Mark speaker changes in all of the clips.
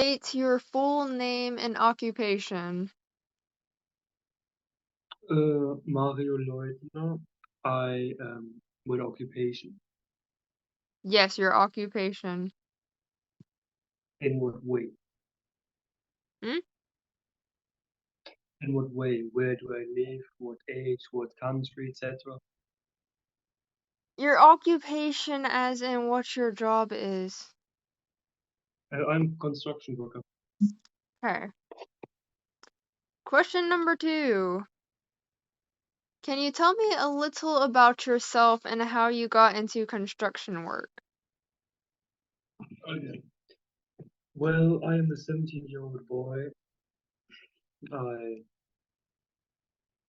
Speaker 1: state your full name and occupation?
Speaker 2: Mario Leutner. I am with occupation.
Speaker 1: Yes, your occupation.
Speaker 2: In what way?
Speaker 1: Hmm?
Speaker 2: In what way? Where do I live? What age? What country, etc.
Speaker 1: Your occupation as in what your job is.
Speaker 2: I'm construction worker.
Speaker 1: Okay. Question number 2. Can you tell me a little about yourself and how you got into construction work?
Speaker 2: Okay. Well, I am a 17-year-old boy. I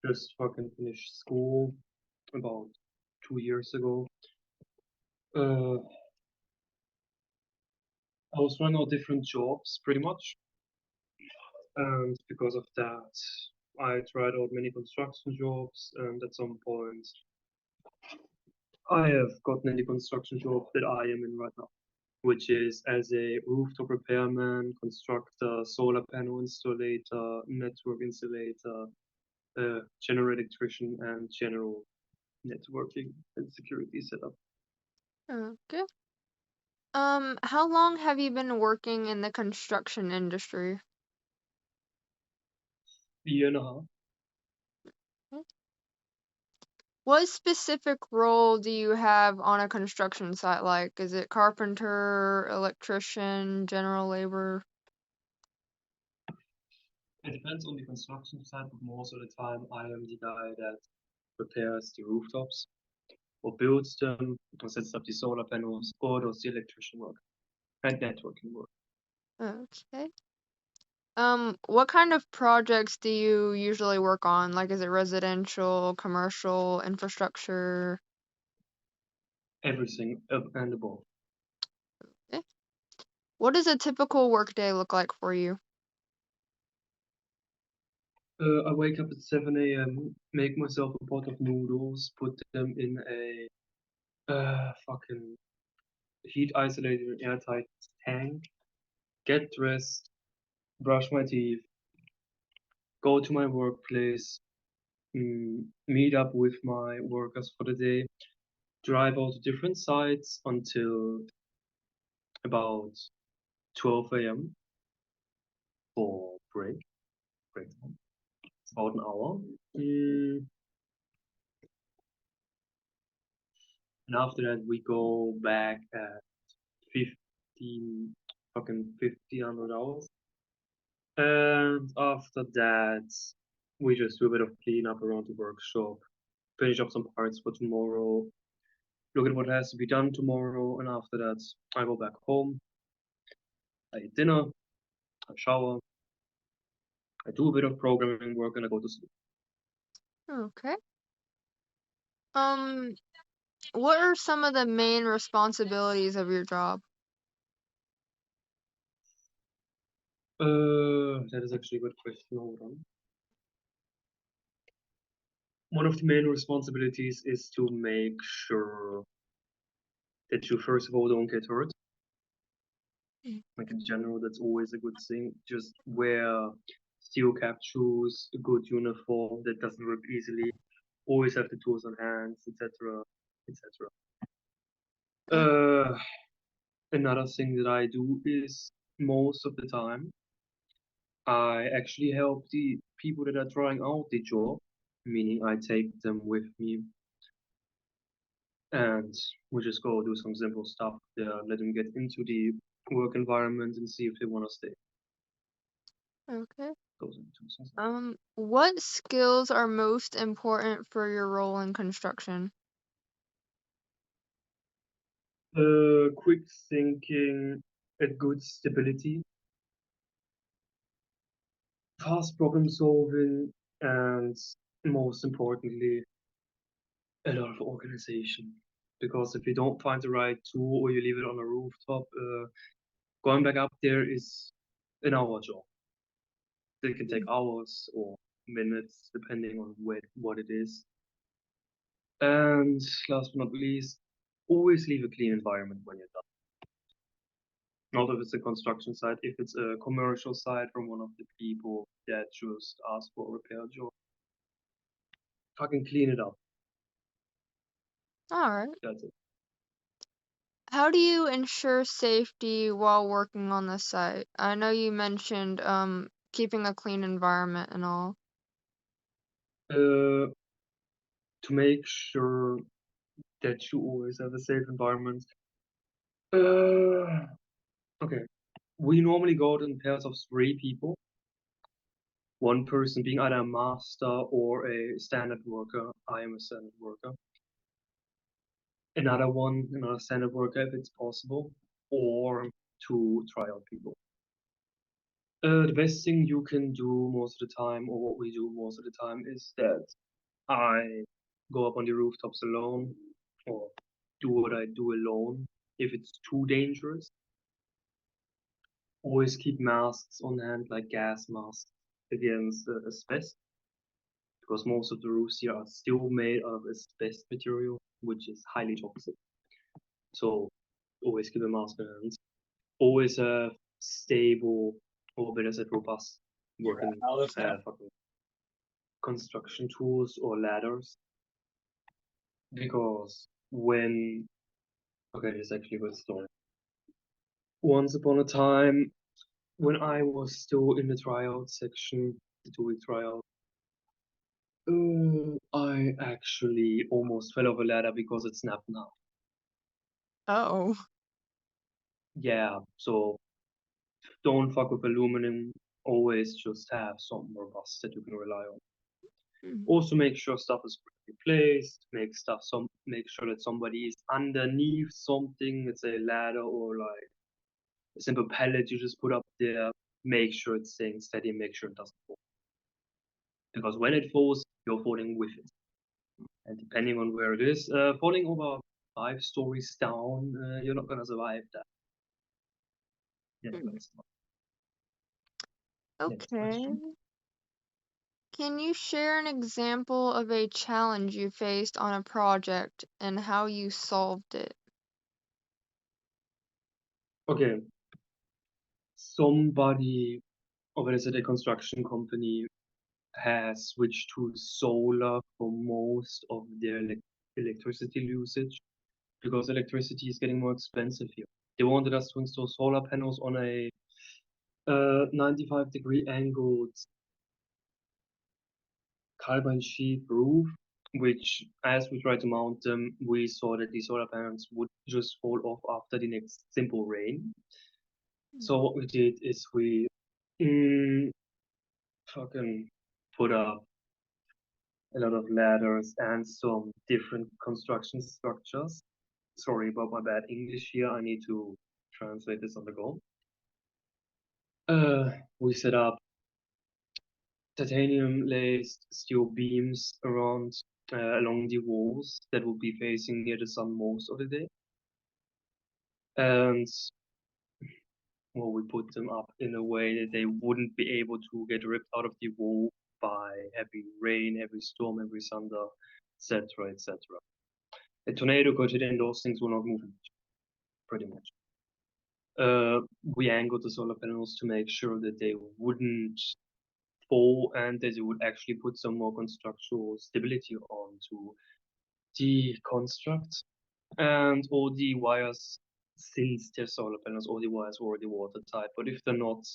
Speaker 2: just fucking finished school about 2 years ago. Uh, I was trying out different jobs pretty much, and because of that, I tried out many construction jobs, and at some point, I have gotten in the construction job that I am in right now, which is as a rooftop repairman, constructor, solar panel installer, network installer, general electrician, and general networking and security setup.
Speaker 1: Okay. How long have you been working in the construction industry?
Speaker 2: A year and a half.
Speaker 1: What specific role do you have on a construction site? Like, is it carpenter, electrician, general labor?
Speaker 2: It depends on the construction site, but most of the time I am the guy that repairs the rooftops or builds them or sets up the solar panels or does the electrician work and networking work.
Speaker 1: Okay. What kind of projects do you usually work on? Like, is it residential, commercial, infrastructure?
Speaker 2: Everything and above.
Speaker 1: Eh. What does a typical workday look like for you?
Speaker 2: I wake up at 7 a.m., make myself a pot of noodles, put them in a fucking heat isolated and airtight tank, get dressed, brush my teeth, go to my workplace, meet up with my workers for the day, drive out to different sites until about 12 a.m. for break time. It's about an hour. And after that, we go back at 15, fucking 1500 hours. And after that, we just do a bit of cleanup around the workshop, finish up some parts for tomorrow, look at what has to be done tomorrow, and after that, I go back home, I eat dinner, I shower, I do a bit of programming work, and I go to sleep.
Speaker 1: Okay. Um, what are some of the main responsibilities of your job?
Speaker 2: That is actually a good question. Hold on. One of the main responsibilities is to make sure that you first of all don't get hurt. Like in general, that's always a good thing. Just wear steel cap shoes, a good uniform that doesn't rip easily. Always have the tools on hand, etc., etc. Uh, Another thing that I do is most of the time I actually help the people that are trying out the job, meaning I take them with me and we just go do some simple stuff there, let them get into the work environment and see if they want to stay.
Speaker 1: Okay.
Speaker 2: Those are the two things.
Speaker 1: What skills are most important for your role in construction?
Speaker 2: Quick thinking, a good stability, fast problem solving, and most importantly, a lot of organization. Because if you don't find the right tool or you leave it on a rooftop, going back up there is an hour job. It can take hours or minutes, depending on what it is. And last but not least, always leave a clean environment when you're done. Not if it's a construction site, if it's a commercial site from one of the people that just asked for a repair job. Fucking clean it up.
Speaker 1: All right.
Speaker 2: That's it.
Speaker 1: How do you ensure safety while working on the site? I know you mentioned keeping a clean environment and all.
Speaker 2: To make sure that you always have a safe environment. Okay. We normally go out in pairs of 3 people. One person being either a master or a standard worker. I am a standard worker. Another standard worker if it's possible, or 2 trial people. The best thing you can do most of the time, or what we do most of the time, is that I go up on the rooftops alone, or do what I do alone if it's too dangerous. Always keep masks on hand, like gas masks against asbestos, because most of the roofs here are still made out of asbestos material, which is highly toxic. So always keep a mask on hand. Always have stable, or better said, robust working fucking construction tools or ladders. Because okay, this is actually a good story. Once upon a time, when I was still in the tryout section, the 2-week tryout, I actually almost fell off a ladder because it snapped in half.
Speaker 1: Oh.
Speaker 2: Yeah, so don't fuck with aluminum. Always just have something robust that you can rely on.
Speaker 1: Mhm.
Speaker 2: Also, make sure stuff is correctly placed. Make sure that somebody is underneath something. Let's say a ladder or like a simple pallet you just put up there. Make sure it's staying steady. Make sure it doesn't fall. Because when it falls, you're falling with it. And depending on where it is, falling over 5 stories down, you're not gonna survive that. You're not
Speaker 1: Mhm.
Speaker 2: gonna survive. Next
Speaker 1: Okay.
Speaker 2: question.
Speaker 1: Can you share an example of a challenge you faced on a project and how you solved it?
Speaker 2: Okay, somebody, or what is it, a construction company has switched to solar for most of their electricity usage because electricity is getting more expensive here. They wanted us to install solar panels on a 95-degree angled carbon sheet roof, which as we tried to mount them, we saw that these solar panels would just fall off after the next simple rain. So what we did is we mm, fucking put up a lot of ladders and some different construction structures. Sorry about my bad English here. I need to translate this on the go. We set up titanium laced steel beams around along the walls that will be facing near the sun most of the day. And well, we put them up in a way that they wouldn't be able to get ripped out of the wall by heavy rain, heavy storm, heavy thunder, etc., etc. A tornado could hit and those things will not move pretty much. We angled the solar panels to make sure that they wouldn't fall and that it would actually put some more constructional stability onto the construct. And all the wires, since they're solar panels, all the wires were already watertight. But if they're not,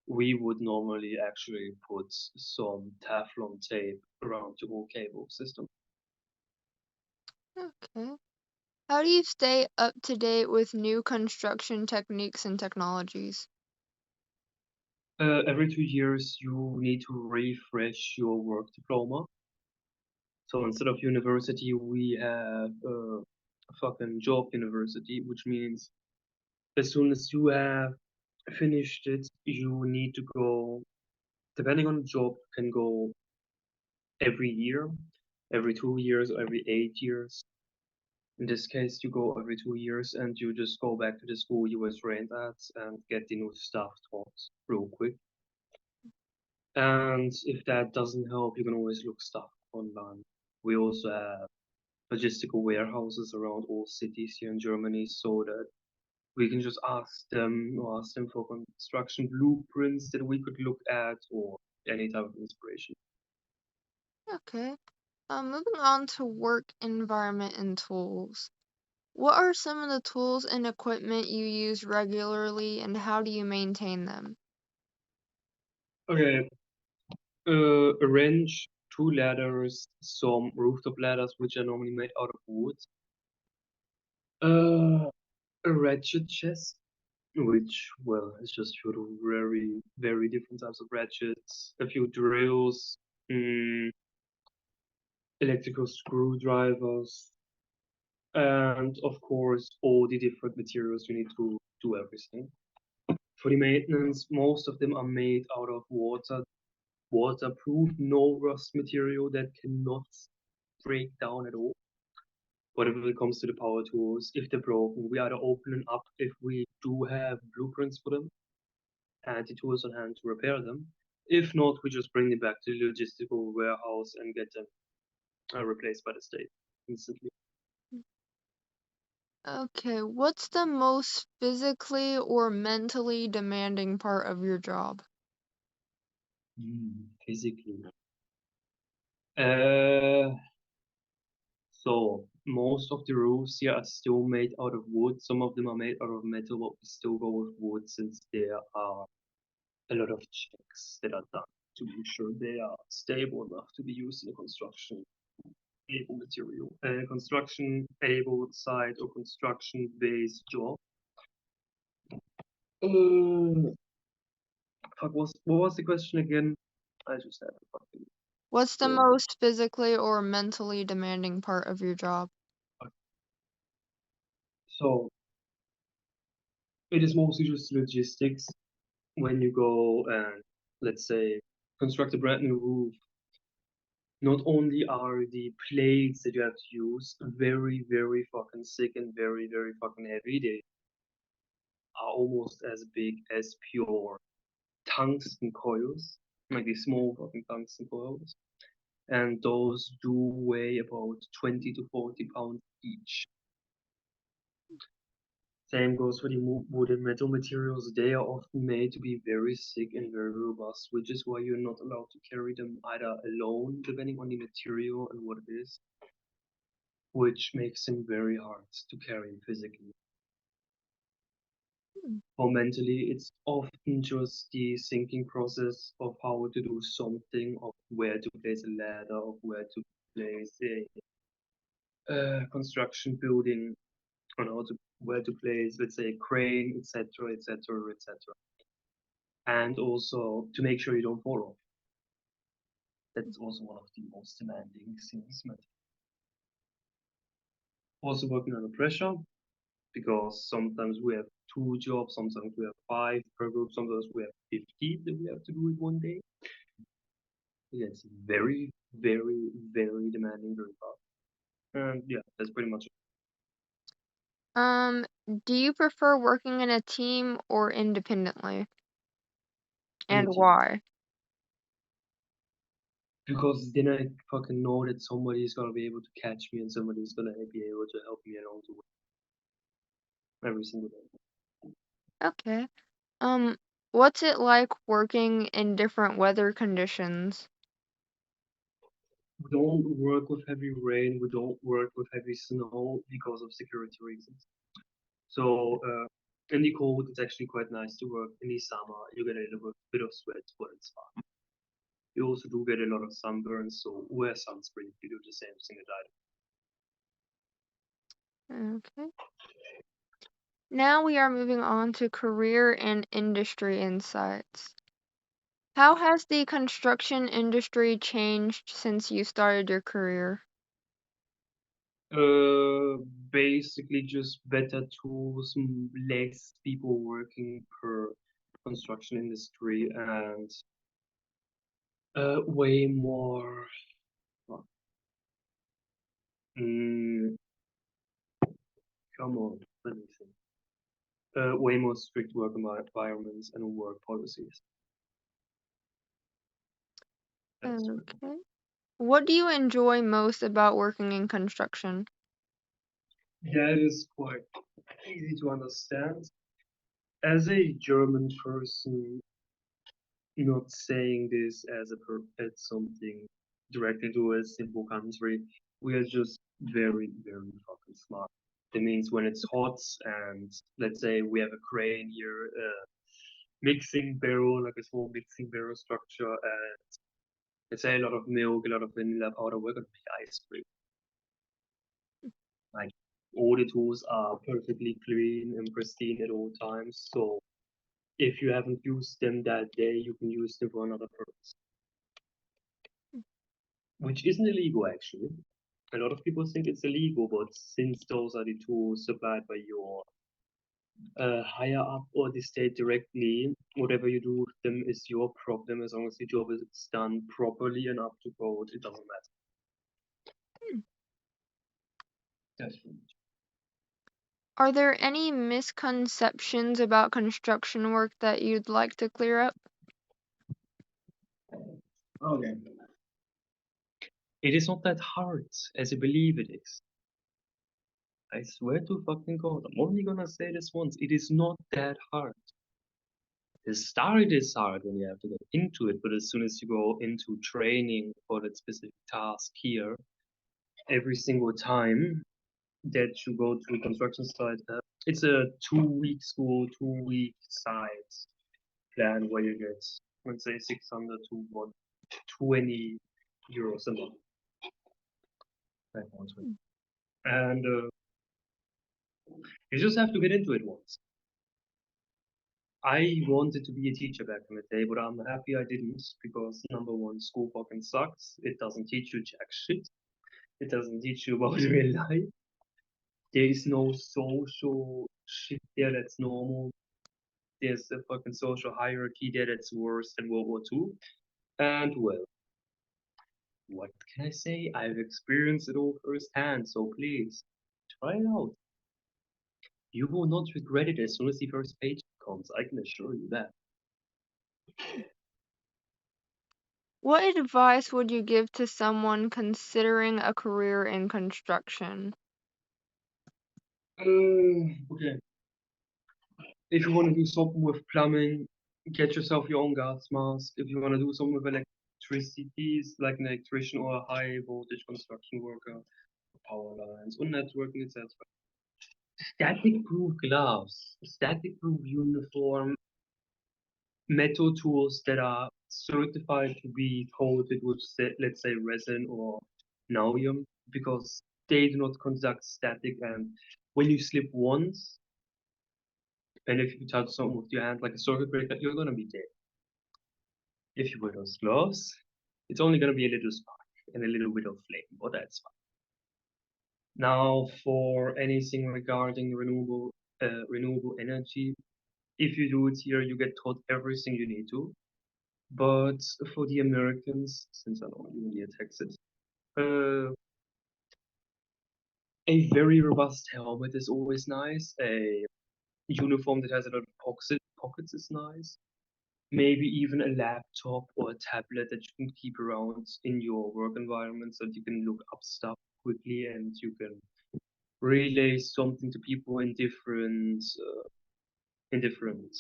Speaker 2: we would normally actually put some Teflon tape around the whole cable system.
Speaker 1: Okay. How do you stay up to date with new construction techniques and technologies?
Speaker 2: Every 2 years, you need to refresh your work diploma. So instead of university, we have a fucking job university, which means as soon as you have finished it, you need to go, depending on the job, can go every year, every 2 years, or every 8 years. In this case, you go every 2 years and you just go back to the school you was trained at and get the new stuff taught real quick. And if that doesn't help, you can always look stuff online. We also have logistical warehouses around all cities here in Germany so that We can just ask them for construction blueprints that we could look at or any type of inspiration.
Speaker 1: Okay. Moving on to work environment and tools. What are some of the tools and equipment you use regularly, and how do you maintain them?
Speaker 2: Okay, a wrench, two ladders, some rooftop ladders which are normally made out of wood, uh, a ratchet chest, which well is just for the very different types of ratchets, a few drills, electrical screwdrivers, and of course all the different materials you need to do everything. For the maintenance, most of them are made out of waterproof, no rust material that cannot break down at all. Whatever it comes to the power tools, if they're broken, we either open them up if we do have blueprints for them and the tools on hand to repair them. If not, we just bring them back to the logistical warehouse and get them replaced by the state instantly.
Speaker 1: Okay, what's the most physically or mentally demanding part of your job?
Speaker 2: Physically. Uh, so most of the roofs here are still made out of wood. Some of them are made out of metal, but we still go with wood since there are a lot of checks that are done to make sure they are stable enough to be used in a construction able material, construction able site or construction based job. Uh, what was the question again? I just had a fucking
Speaker 1: What's the
Speaker 2: brain.
Speaker 1: most physically or mentally demanding part of your job?
Speaker 2: So it is mostly just logistics when you go and let's say construct a brand new roof. Not only are the plates that you have to use very fucking thick and very fucking heavy, they are almost as big as pure tungsten coils, like these small fucking tungsten coils. And those do weigh about 20 to 40 pounds each. Same goes for the wood and metal materials. They are often made to be very thick and very robust, which is why you're not allowed to carry them either alone, depending on the material and what it is, which makes them very hard to carry physically.
Speaker 1: Hmm.
Speaker 2: For mentally, it's often just the thinking process of how to do something, of where to place a ladder, of where to place a construction building, on how to where to place, let's say, a crane, etc., etc., etc. And also to make sure you don't fall off. That's also one of the most demanding things. Also working under pressure because sometimes we have two jobs, sometimes we have five per group, sometimes we have 50 that we have to do in one day. It's very demanding, very fast. And yeah, that's pretty much it.
Speaker 1: Um, do you prefer working in a team or independently?
Speaker 2: In
Speaker 1: And
Speaker 2: a team.
Speaker 1: why?
Speaker 2: Because then I fucking know that somebody is gonna be able to catch me and somebody is gonna be able to help me along the way every single day.
Speaker 1: Okay. Um, what's it like working in different weather conditions?
Speaker 2: We don't work with heavy rain, we don't work with heavy snow because of security reasons. So in the cold, it's actually quite nice to work. In the summer, you get a little bit of sweat, but it's fine. You also do get a lot of sunburn, so wear sunscreen if you do the same thing that I
Speaker 1: Okay. Now we are moving on to career and industry insights. How has the construction industry changed since you started your career?
Speaker 2: basically just better tools, less people working per construction industry, and way more. Mm, come on, let me think. Way more strict work environments and work policies. That's pretty much.
Speaker 1: Okay. What do you enjoy most about working in construction?
Speaker 2: That is quite. easy to understand. As a German person, not saying this as something directly to a simple country, we are just very, very fucking smart. That means when it's hot and let's say we have a crane here, mixing barrel, like a small mixing barrel structure, and let's say a lot of milk, a lot of vanilla powder, we're gonna make ice cream. Like all the tools are perfectly clean and pristine at all times. So if you haven't used them that day, you can use them for another purpose, which isn't illegal actually. A lot of people think it's illegal, but since those are the tools supplied by your higher up or the state directly, whatever you do with them is your problem as long as the job is done properly and up to code. It doesn't matter. That's
Speaker 1: Are there any misconceptions about construction work that you'd like to clear up?
Speaker 2: okay. It is not that hard as you believe it is. I swear to fucking God, I'm only gonna say this once. It is not that hard. The start is hard when you have to get into it, but as soon as you go into training for that specific task here, every single time that you go to a construction site, it's a 2 week school, 2 week site plan where you get, let's say, 600 to 120 euros a month. And you just have to get into it once. I wanted to be a teacher back in the day, but I'm happy I didn't because number one, school fucking sucks. It doesn't teach you jack shit. It doesn't teach you about real life. There is no social shit there that's normal. There's a fucking social hierarchy there that's worse than World War II. And well, what can I say? I've experienced it all firsthand, so please try it out. You will not regret it as soon as the first page comes, I can assure you that.
Speaker 1: What advice would you give to someone considering a career in construction?
Speaker 2: Okay. If you want to do something with plumbing, get yourself your own gas mask. If you want to do something with electricity, like an electrician or a high voltage construction worker, power lines, or networking, etc. Static proof gloves, static proof uniform, metal tools that are certified to be coated with, let's say, resin or niobium, because they do not conduct static. And when you slip once, and if you touch something with your hand like a circuit breaker, you're gonna be dead. If you wear those gloves, it's only gonna be a little spark and a little bit of flame, but that's fine. Now, for anything regarding renewable energy, if you do it here, you get taught everything you need to. But for the Americans, since I know you near Texas, uh, a very robust helmet is always nice. A uniform that has a lot of pockets is nice. Maybe even a laptop or a tablet that you can keep around in your work environment so that you can look up stuff quickly and you can relay something to people in different in different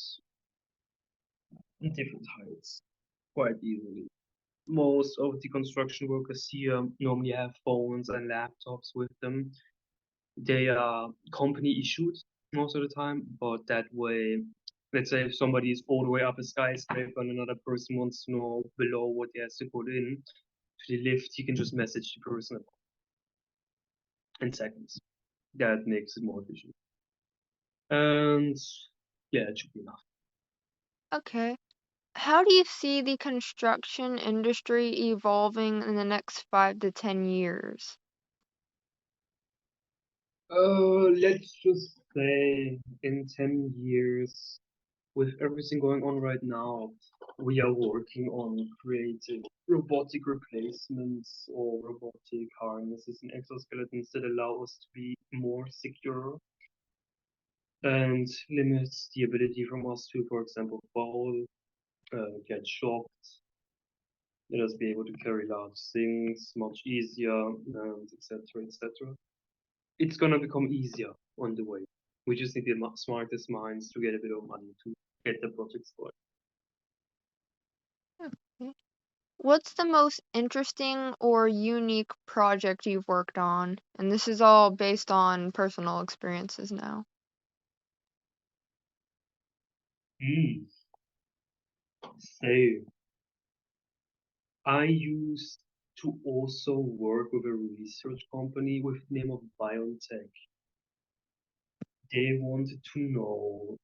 Speaker 2: heights quite easily. Most of the construction workers here normally have phones and laptops with them. They are company issued most of the time, but that way, let's say if somebody is all the way up a skyscraper and another person wants to know below what he has to put in to the lift, he can just message the person in seconds. That makes it more efficient. And yeah, it should be enough.
Speaker 1: Okay. How do you see the construction industry evolving in the next 5 to 10 years?
Speaker 2: Let's just say in 10 years, with everything going on right now, we are working on creating robotic replacements or robotic harnesses and exoskeletons that allow us to be more secure and limits the ability from us to, for example, fall, get shocked, let us be able to carry large things much easier, and etc. etc. It's gonna become easier on the way. We just need the smartest minds to get a bit of money to get the projects going.
Speaker 1: Okay. What's the most interesting or unique project you've worked on? And this is all based on personal experiences now.
Speaker 2: Hmm. So I used to also work with a research company with the name of BioNTech. They wanted to know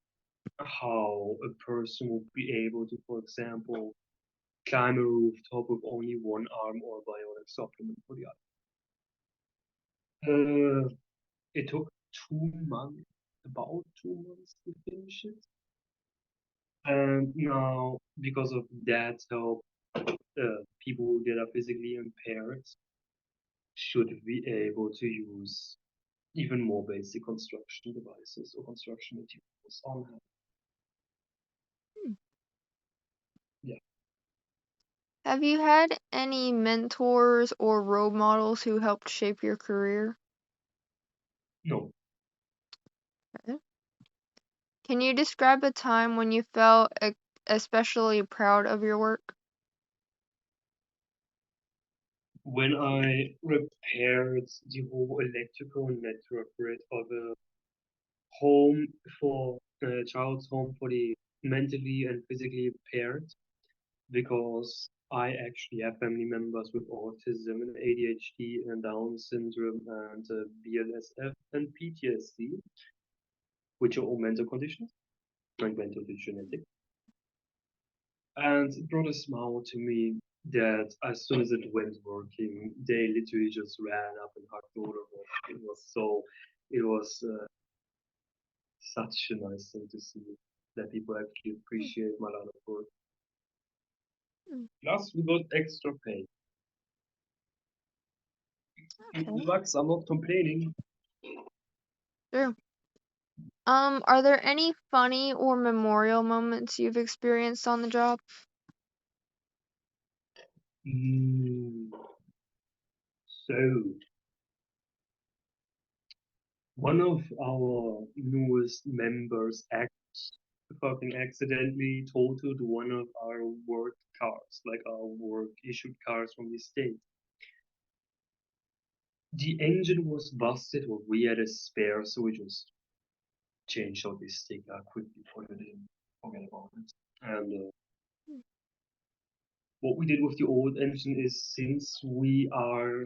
Speaker 2: how a person would be able to, for example, climb a rooftop with only one arm or a bionic supplement for the other. It took 2 months, about 2 months to finish it. And now, because of that help, people that are physically impaired should be able to use even more basic construction devices or construction materials on hand.
Speaker 1: Hmm.
Speaker 2: Yeah,
Speaker 1: Have you had any mentors or role models who helped shape your career?
Speaker 2: no.
Speaker 1: Okay. Can you describe a time when you felt especially proud of your work?
Speaker 2: When I repaired the whole electrical network grid of a home for a child's home for the mentally and physically impaired, because I actually have family members with autism and ADHD and Down syndrome and BLSF and PTSD, which are all mental conditions and mental genetic. And it brought a smile to me that as soon as it went working, they literally just ran up and hugged all of us. It was such a nice thing to see that people actually
Speaker 1: Hmm.
Speaker 2: appreciate my line of work.
Speaker 1: Hmm.
Speaker 2: Plus, we got extra pay. It
Speaker 1: Okay.
Speaker 2: sucks, I'm not complaining.
Speaker 1: Sure. Are there any funny or memorial moments you've experienced on the job?
Speaker 2: Mm, so, one of our newest members fucking accidentally totaled one of our work cars, like our work issued cars from the state. The engine was busted, or we had a spare, so we just changed out the sticker quickly, put it in, forget about it. And
Speaker 1: Hmm.
Speaker 2: what we did with the old engine is, since we are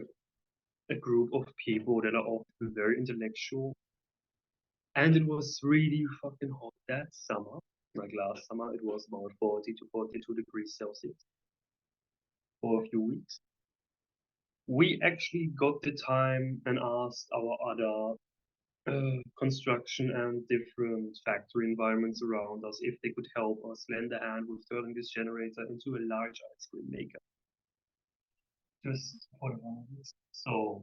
Speaker 2: a group of people that are often very intellectual, and it was really fucking hot that summer. Like last summer, it was about 40 to 42 degrees Celsius for a few weeks. We actually got the time and asked our other construction and different factory environments around us if they could help us lend a hand with turning this generator into a large ice cream maker. Just for the moment. So,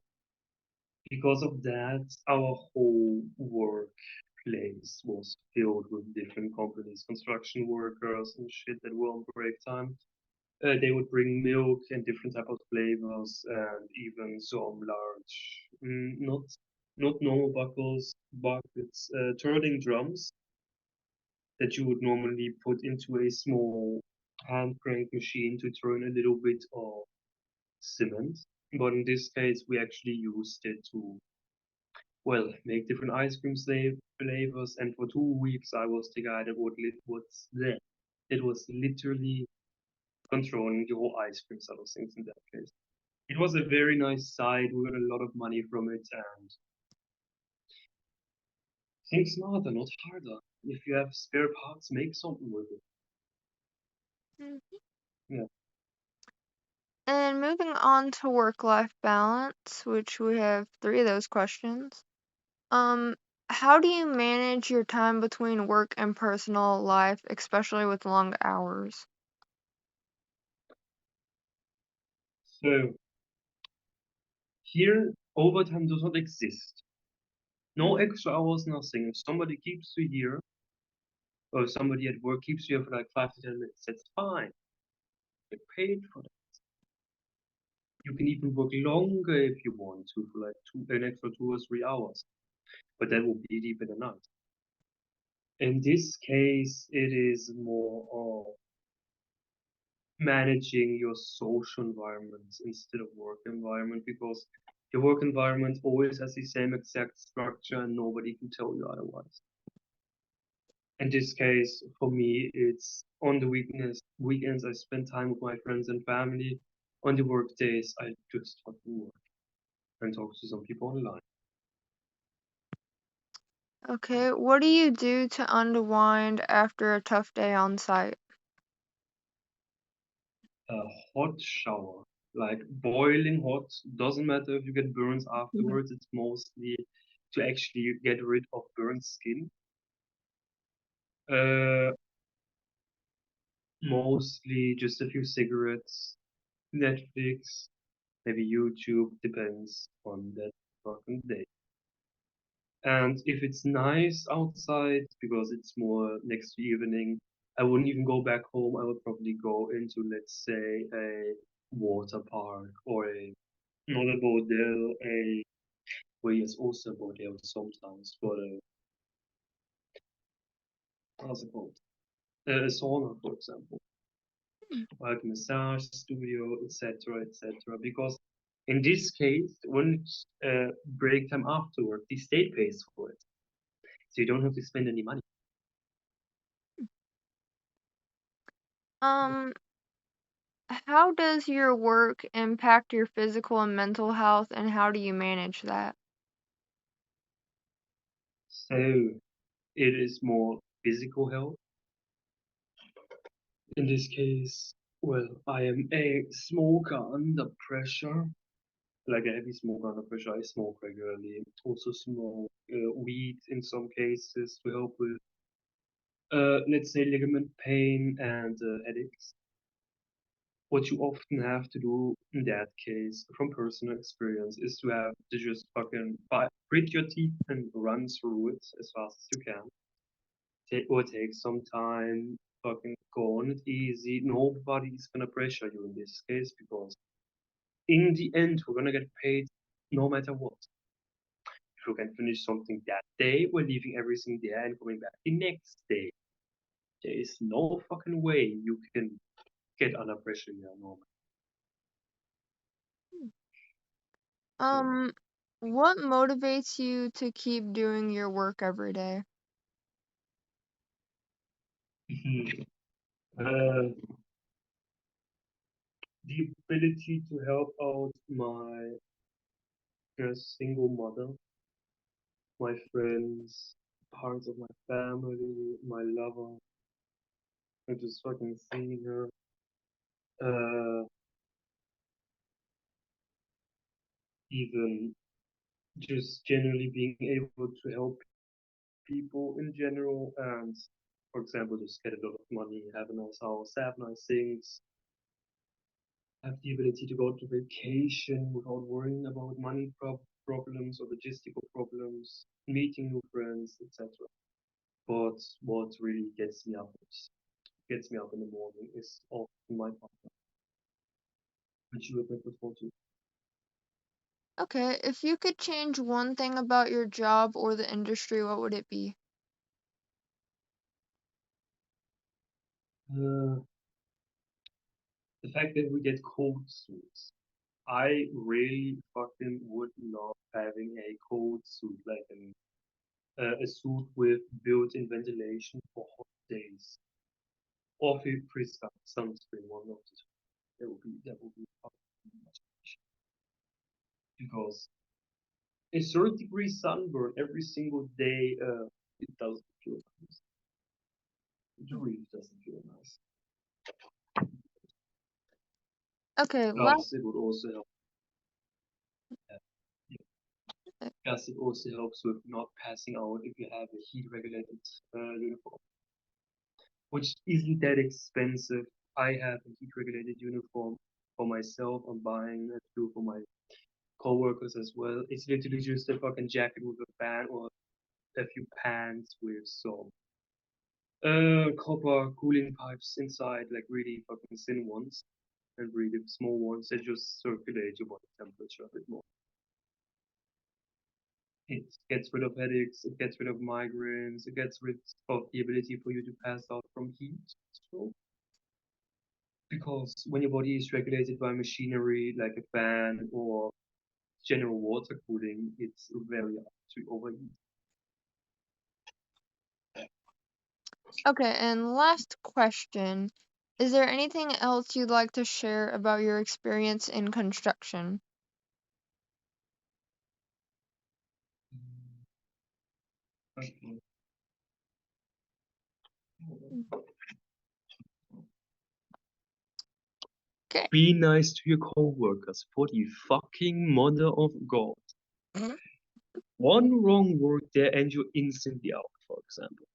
Speaker 2: because of that, our whole workplace was filled with different companies, construction workers and shit that were on break time. They would bring milk and different type of flavors and even some large, not normal buckets, turning drums that you would normally put into a small hand crank machine to turn a little bit of cement. But in this case, we actually used it to, well, make different ice cream flavors. And for 2 weeks, I was the guy that what's there. It was literally controlling the whole ice cream side of things in that case. It was a very nice site. We got a lot of money from it, and think smarter, not harder. If you have spare parts, make something with it.
Speaker 1: Hmm.
Speaker 2: Yeah.
Speaker 1: And moving on to work-life balance, which we have three of those questions. Um, how do you manage your time between work and personal life, especially with long hours?
Speaker 2: So here, overtime does not exist. No
Speaker 1: Mm.
Speaker 2: extra hours, nothing. If somebody keeps you here, or somebody at work keeps you here for like 5 to 10 minutes, that's fine. Get paid for that. You can even work longer if you want to, for like an extra 2 or 3 hours. But that will be deep in the night. In this case, it is more of managing your social environment instead of work environment because your work environment always has the same exact structure and nobody can tell you otherwise. In this case, for me, it's on the weekends I spend time with my friends and family. On the work days, I just fucking work and talk to some people online.
Speaker 1: Okay, what do you do to unwind after a tough day on site?
Speaker 2: A hot shower, like boiling hot, doesn't matter if you get burns afterwards. It's mostly to actually get rid of burnt skin. Uh, Mostly just a few cigarettes, Netflix, maybe YouTube, depends on that fucking day. And if it's nice outside, because it's more next to evening, I wouldn't even go back home. I would probably go into, let's say, a water park or not a bordel, well, yes, also a bordel sometimes, but how's it called? A sauna, for example, like massage studio, etc., etc. Because in this case, when it's break time afterward, the state pays for it, so you don't have to spend any money.
Speaker 1: Um, how does your work impact your physical and mental health, and how do you manage that?
Speaker 2: So it is more physical health. In this case, well, I am a smoker under pressure, like a heavy smoker under pressure. I smoke regularly. Also smoke weed in some cases to help with, let's say, ligament pain and headaches. What you often have to do in that case, from personal experience, is to have to just fucking grit your teeth and run through it as fast as you can. Or take some time, fucking go on it easy. Nobody's gonna pressure you in this case because in the end, we're gonna get paid no matter what. If you can finish something that day, we're leaving everything there and coming back the next day. There is no fucking way you can get under pressure here normally.
Speaker 1: Um, what motivates you to keep doing your work every day?
Speaker 2: uh, the ability to help out my single mother, my friends, parts of my family, my lover, and just fucking seeing her. Uh, Even just generally being able to help people in general, and for example, just get a lot of money, have a nice house, have nice things, have the ability to go to vacation without worrying about money problems or logistical problems, meeting new friends, etc. But what really gets me up in the morning is often my partner, which you have before too.
Speaker 1: Okay, if you could change one thing about your job or the industry, what would it be?
Speaker 2: Uh, the fact that we get cold suits. I really fucking would love having a cold suit, like a suit with built-in ventilation for hot days, or free sunscreen, one of the two. That would be fucking much because a 30-degree sunburn every single day, it doesn't feel nice. It really doesn't feel nice.
Speaker 1: Okay,
Speaker 2: Plus, it would also help. uh,
Speaker 1: uh,
Speaker 2: Plus, it also helps with not passing out if you have a heat-regulated uniform, which isn't that expensive. I have a heat-regulated uniform for myself. I'm buying a few for my coworkers as well. It's literally just a fucking jacket with a band or a few pants with some copper cooling pipes inside, like really fucking thin ones and really small ones that just circulate your body temperature a bit more. It gets rid of headaches, it gets rid of migraines, it gets rid of the ability for you to pass out from heat stroke. Because when your body is regulated by machinery like a fan or general water cooling, it's very hard to overheat.
Speaker 1: Okay, and last question. Is there anything else you'd like to share about your experience in construction?
Speaker 2: Okay.
Speaker 1: Okay.
Speaker 2: Be nice to your coworkers for the fucking mother of God. One wrong word there and you're instantly out, for example.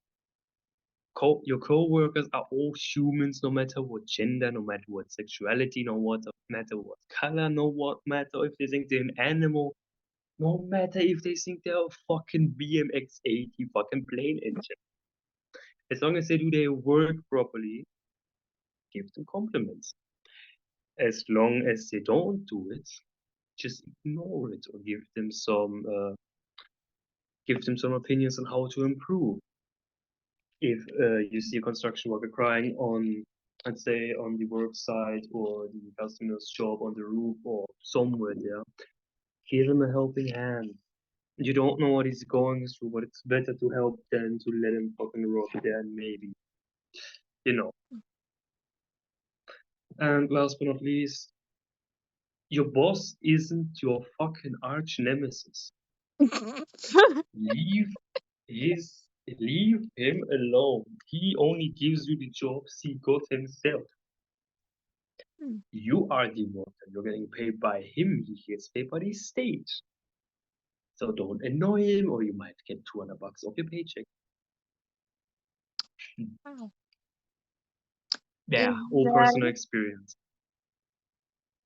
Speaker 2: Your co-workers are all humans, no matter what gender, no matter what sexuality, matter what color, no matter if they think they're an animal, no matter if they think they're a fucking BMX 80 fucking plane engine. As long as they do their work properly, give them compliments. As long as they don't do it, just ignore it or give them some opinions on how to improve. If you see a construction worker crying on, let's say, on the work site or the customer's shop on the roof or somewhere there, give him a helping hand. You don't know what he's going through, but it's better to help than to let him fucking rot there and maybe, you know. And last but not least, your boss isn't your fucking arch nemesis. Leave leave him alone. He only gives you the jobs he got himself. You are the one that you're getting paid by him. He gets paid by the state. So don't annoy him, or you might get $200 off your paycheck.
Speaker 1: Wow. Is
Speaker 2: Yeah, all personal
Speaker 1: that
Speaker 2: experience.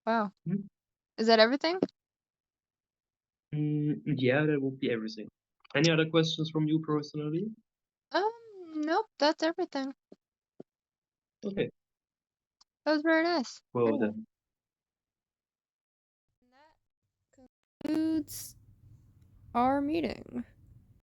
Speaker 1: wow?
Speaker 2: Hmm?
Speaker 1: Is that everything?
Speaker 2: Yeah, that would be everything. Any other questions from you personally?
Speaker 1: Nope, that's everything.
Speaker 2: Okay,
Speaker 1: That was very nice.
Speaker 2: well then.
Speaker 1: That concludes our meeting.